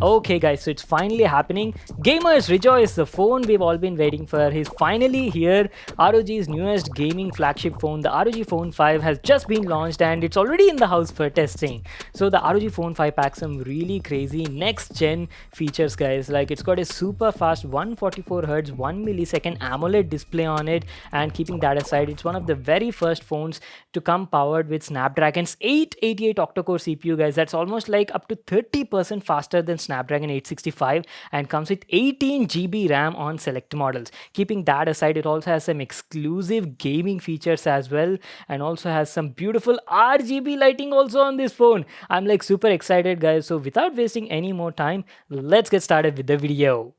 Okay guys, so it's finally happening. Gamers rejoice, the phone we've all been waiting for is finally here. ROG's newest gaming flagship phone, the ROG Phone 5 has just been launched and it's already in the house for testing. So the ROG Phone 5 packs some really crazy next gen features guys. Like it's got a super fast 144Hz 1 millisecond AMOLED display on it, and keeping that aside, it's one of the very first phones to come powered with Snapdragon's 888 octa-core CPU guys. That's almost like up to 30% faster than Snapdragon 865 and comes with 18 GB RAM on select models. Keeping that aside, it also has some exclusive gaming features as well, and also has some beautiful RGB lighting also on this phone. I'm like super excited guys. So without wasting any more time, let's get started with the video.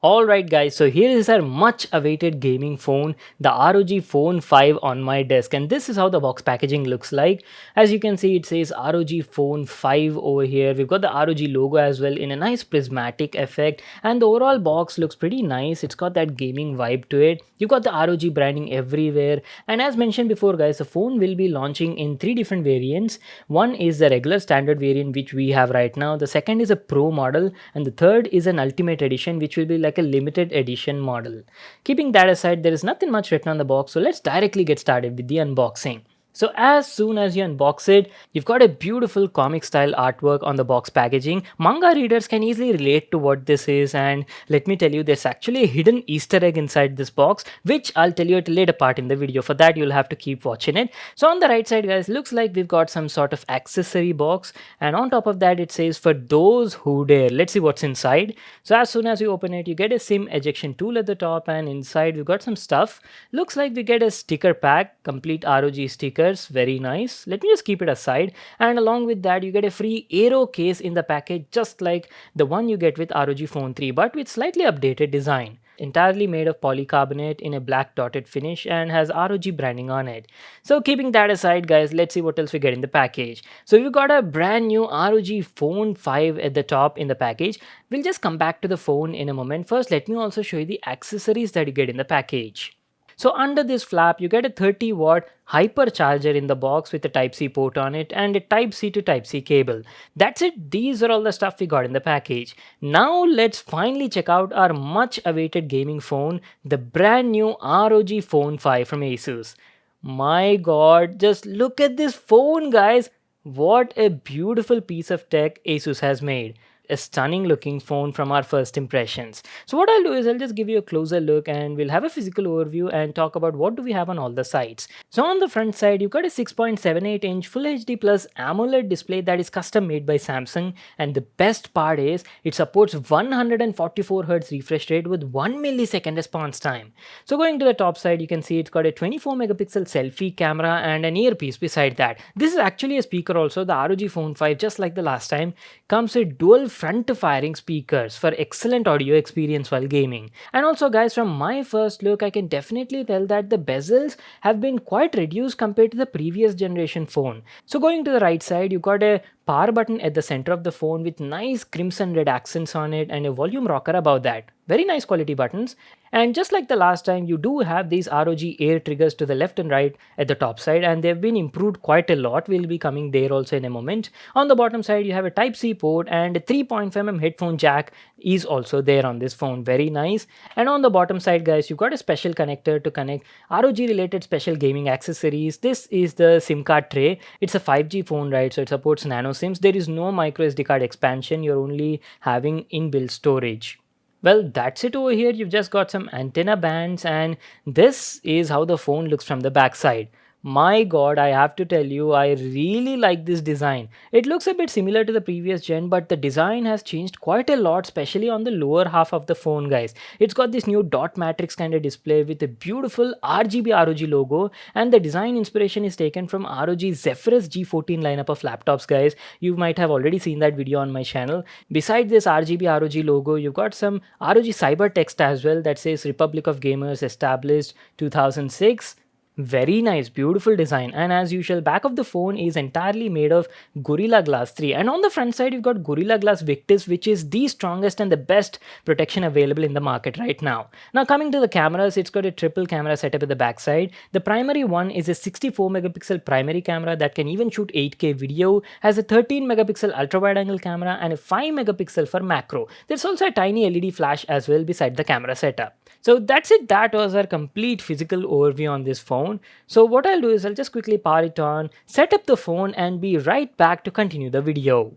Alright guys, so here is our much awaited gaming phone, the ROG Phone 5 on my desk, and this is how the box packaging looks like. As you can see, it says ROG Phone 5 over here. We've got the ROG logo as well in a nice prismatic effect, and the overall box looks pretty nice. It's got that gaming vibe to it. You've got the ROG branding everywhere, and as mentioned before guys, the phone will be launching in 3 different variants. One is the regular standard variant which we have right now, the second is a Pro model, and the third is an Ultimate edition which will be like a limited edition model. Keeping that aside, there is nothing much written on the box, so let's directly get started with the unboxing. So as soon as you unbox it, you've got a beautiful comic style artwork on the box packaging. Manga readers can easily relate to what this is, and let me tell you, there's actually a hidden Easter egg inside this box, which I'll tell you at a later part in the video. For that, you'll have to keep watching it. So on the right side guys, looks like we've got some sort of accessory box, and on top of that it says for those who dare. Let's see what's inside. So as soon as you open it, you get a SIM ejection tool at the top, and inside we've got some stuff. Looks like we get a sticker pack, complete ROG sticker. Very nice. Let me just keep it aside, and along with that you get a free aero case in the package, just like the one you get with ROG Phone 3 but with slightly updated design. Entirely made of polycarbonate in a black dotted finish and has ROG branding on it. So keeping that aside guys, let's see what else we get in the package. So we've got a brand new ROG Phone 5 at the top in the package. We'll just come back to the phone in a moment. First, let me also show you the accessories that you get in the package. So under this flap, you get a 30-watt hypercharger in the box with a Type-C port on it and a Type-C to Type-C cable. That's it. These are all the stuff we got in the package. Now let's finally check out our much awaited gaming phone, the brand new ROG Phone 5 from Asus. My god, just look at this phone guys. What a beautiful piece of tech Asus has made. A stunning looking phone from our first impressions. So what I'll do is I'll just give you a closer look and we'll have a physical overview and talk about what do we have on all the sides. So on the front side, you've got a 6.78 inch Full HD Plus AMOLED display that is custom made by Samsung, and the best part is it supports 144Hz refresh rate with 1 millisecond response time. So going to the top side, you can see it's got a 24 megapixel selfie camera and an earpiece beside that. This is actually a speaker also. The ROG Phone 5, just like the last time, comes with dual front-firing speakers for excellent audio experience while gaming. And also guys, from my first look, I can definitely tell that the bezels have been quite reduced compared to the previous generation phone. So going to the right side, you've got a power button at the center of the phone with nice crimson red accents on it and a volume rocker above that. Very nice quality buttons. And just like the last time, you do have these ROG Air triggers to the left and right at the top side, and they've been improved quite a lot. We'll be coming there also in a moment. On the bottom side, you have a Type-C port, and a 3.5mm headphone jack is also there on this phone. Very nice. And on the bottom side guys, you've got a special connector to connect ROG related special gaming accessories. This is the SIM card tray. It's a 5G phone, right? So it supports nano SIMs. There is no micro SD card expansion. You're only having inbuilt storage. Well, that's it over here. You've just got some antenna bands, and this is how the phone looks from the back side. My god, I have to tell you, I really like this design. It looks a bit similar to the previous gen, but the design has changed quite a lot, especially on the lower half of the phone guys. It's got this new dot matrix kind of display with a beautiful RGB ROG logo, and the design inspiration is taken from ROG Zephyrus G14 lineup of laptops guys. You might have already seen that video on my channel. Besides this RGB ROG logo, you've got some ROG cyber text as well that says Republic of Gamers established 2006. Very nice, beautiful design. And as usual, back of the phone is entirely made of Gorilla Glass 3. And on the front side, you've got Gorilla Glass Victus, which is the strongest and the best protection available in the market right now. Now, coming to the cameras, it's got a triple camera setup at the back side. The primary one is a 64 megapixel primary camera that can even shoot 8K video, has a 13 megapixel ultra wide angle camera, and a 5 megapixel for macro. There's also a tiny LED flash as well beside the camera setup. So that's it. That was our complete physical overview on this phone. So what I'll do is I'll just quickly power it on, set up the phone, and be right back to continue the video.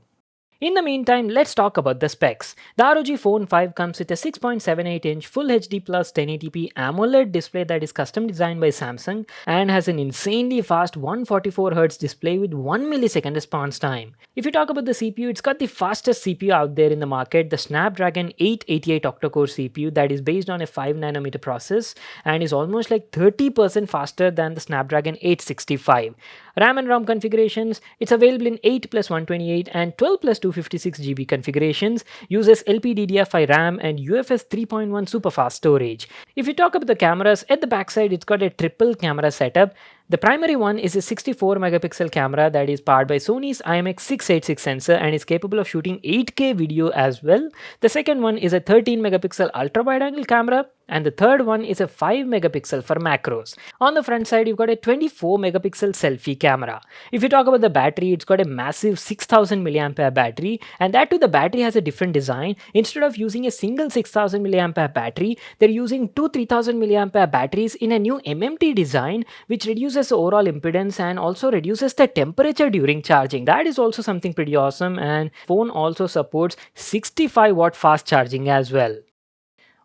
In the meantime, let's talk about the specs. The ROG Phone 5 comes with a 6.78-inch Full HD Plus 1080p AMOLED display that is custom designed by Samsung and has an insanely fast 144Hz display with 1 millisecond response time. If you talk about the CPU, it's got the fastest CPU out there in the market, the Snapdragon 888 octa-core CPU that is based on a 5nm process and is almost like 30% faster than the Snapdragon 865. RAM and ROM configurations, it's available in 8 plus 128 and 12 plus 256GB configurations, uses LPDDR5 RAM and UFS 3.1 superfast storage. If you talk about the cameras, at the backside it's got a triple camera setup. The primary one is a 64 megapixel camera that is powered by Sony's IMX686 sensor and is capable of shooting 8K video as well. The second one is a 13 megapixel ultra wide angle camera, and the third one is a 5 megapixel for macros. On the front side, you've got a 24 megapixel selfie camera. If you talk about the battery, it's got a massive 6000 mAh battery, and that too, the battery has a different design. Instead of using a single 6000 mAh battery, they're using two 3000 mAh batteries in a new MMT design, which reduces the overall impedance and also reduces the temperature during charging. That is also something pretty awesome, and phone also supports 65 watt fast charging as well.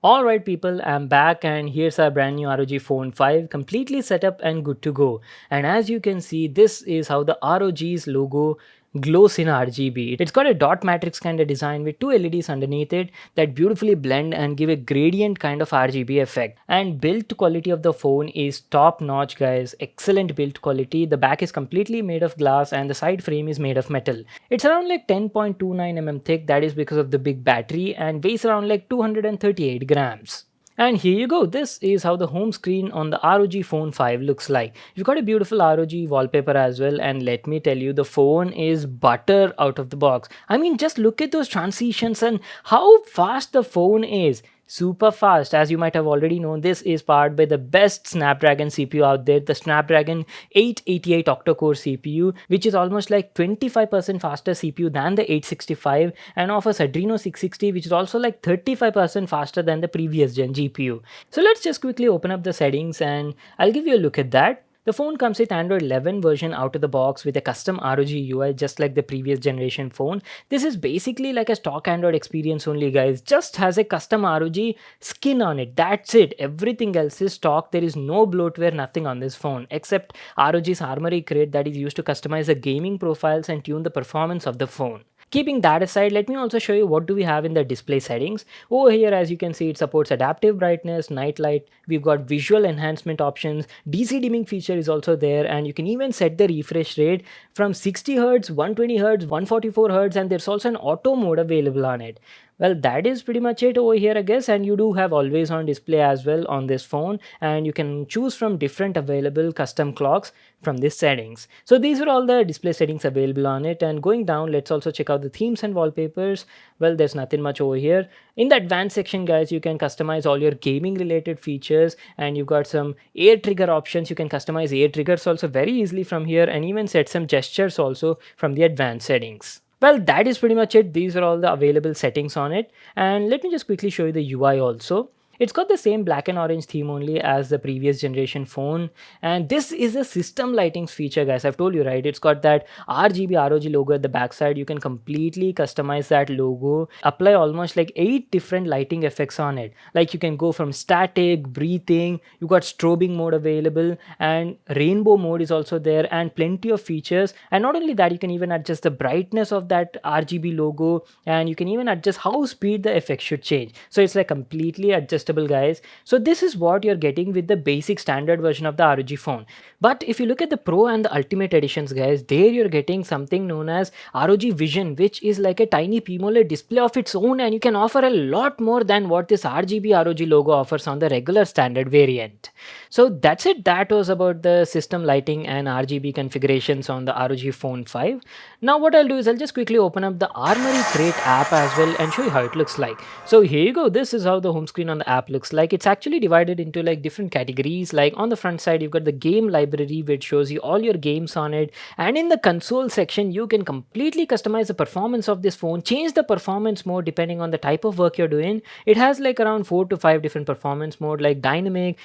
Alright people, I'm back and here's our brand new ROG Phone 5 completely set up and good to go. And as you can see, this is how the ROG's logo glows in RGB. It's got a dot matrix kind of design with two LEDs underneath it that beautifully blend and give a gradient kind of RGB effect. And build quality of the phone is top notch, guys. Excellent build quality. The back is completely made of glass and the side frame is made of metal. It's around like 10.29mm thick, that is because of the big battery, and weighs around like 238 grams. And here you go, this is how the home screen on the ROG Phone 5 looks like. You've got a beautiful ROG wallpaper as well, and let me tell you, the phone is butter out of the box. I mean, just look at those transitions and how fast the phone is. Super fast. As you might have already known, this is powered by the best Snapdragon CPU out there, the Snapdragon 888 octa-core CPU, which is almost like 25% faster CPU than the 865 and offers Adreno 660, which is also like 35% faster than the previous gen GPU. So let's just quickly open up the settings and I'll give you a look at that. The phone comes with Android 11 version out of the box with a custom ROG UI just like the previous generation phone. This is basically like a stock Android experience only, guys. Just has a custom ROG skin on it. That's it. Everything else is stock. There is no bloatware, nothing on this phone except ROG's Armory crate that is used to customize the gaming profiles and tune the performance of the phone. Keeping that aside, let me also show you what do we have in the display settings. Over here, as you can see, it supports adaptive brightness, night light. We've got visual enhancement options. DC dimming feature is also there, and you can even set the refresh rate from 60Hz, 120Hz, 144Hz, and there's also an auto mode available on it. Well, that is pretty much it over here, I guess, and you do have always on display as well on this phone, and you can choose from different available custom clocks from these settings. So these are all the display settings available on it, and going down, let's also check out the themes and wallpapers. Well, there's nothing much over here. In the advanced section, guys, you can customize all your gaming related features, and you've got some air trigger options. You can customize air triggers also very easily from here, and even set some gestures also from the advanced settings. Well, that is pretty much it. These are all the available settings on it. And let me just quickly show you the UI also. It's got the same black and orange theme only as the previous generation phone, and this is a system lightings feature, guys. I've told you, right? It's got that RGB ROG logo at the backside. You can completely customize that logo, apply almost like 8 different lighting effects on it. Like you can go from static, breathing, you got strobing mode available, and rainbow mode is also there, and plenty of features. And not only that, you can even adjust the brightness of that RGB logo, and you can even adjust how speed the effect should change. So it's like completely adjustable adjustable, guys. So this is what you're getting with the basic standard version of the ROG phone. But if you look at the Pro and the Ultimate editions, guys, there you're getting something known as ROG Vision, which is like a tiny PMOLED display of its own, and you can offer a lot more than what this RGB ROG logo offers on the regular standard variant. So that's it. That was about the system lighting and RGB configurations on the ROG Phone 5. Now what I'll do is I'll just quickly open up the Armory Crate app as well and show you how it looks like. So here you go. This is how the home screen on the app looks like. It's actually divided into like different categories. Like on the front side, you've got the game library, which shows you all your games on it. And in the console section, you can completely customize the performance of this phone, change the performance mode depending on the type of work you're doing. It has like around 4 to 5 different performance mode, like dynamic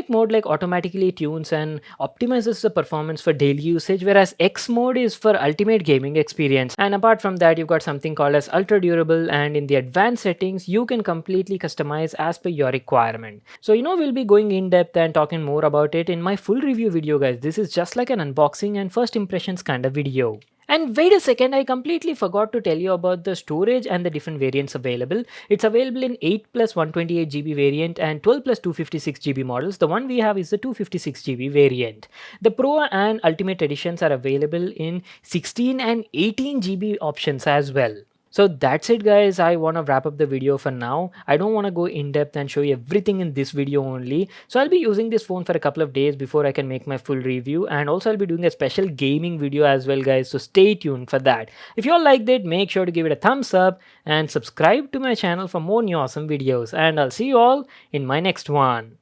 mode like automatically tunes and optimizes the performance for daily usage, whereas X mode is for ultimate gaming experience. And apart from that, you've got something called as ultra durable, and in the advanced settings you can completely customize as per your requirement. So we'll be going in depth and talking more about it in my full review video, guys. This is just like an unboxing and first impressions kind of video. And wait a second, I completely forgot to tell you about the storage and the different variants available. It's available in 8 plus 128GB variant and 12 plus 256GB models. The one we have is the 256GB variant. The Pro and Ultimate editions are available in 16 and 18GB options as well. So that's it, guys. I want to wrap up the video for now. I don't want to go in depth and show you everything in this video only. So I'll be using this phone for a couple of days before I can make my full review, and also I'll be doing a special gaming video as well, guys. So stay tuned for that. If you all liked it, make sure to give it a thumbs up and subscribe to my channel for more new awesome videos, and I'll see you all in my next one.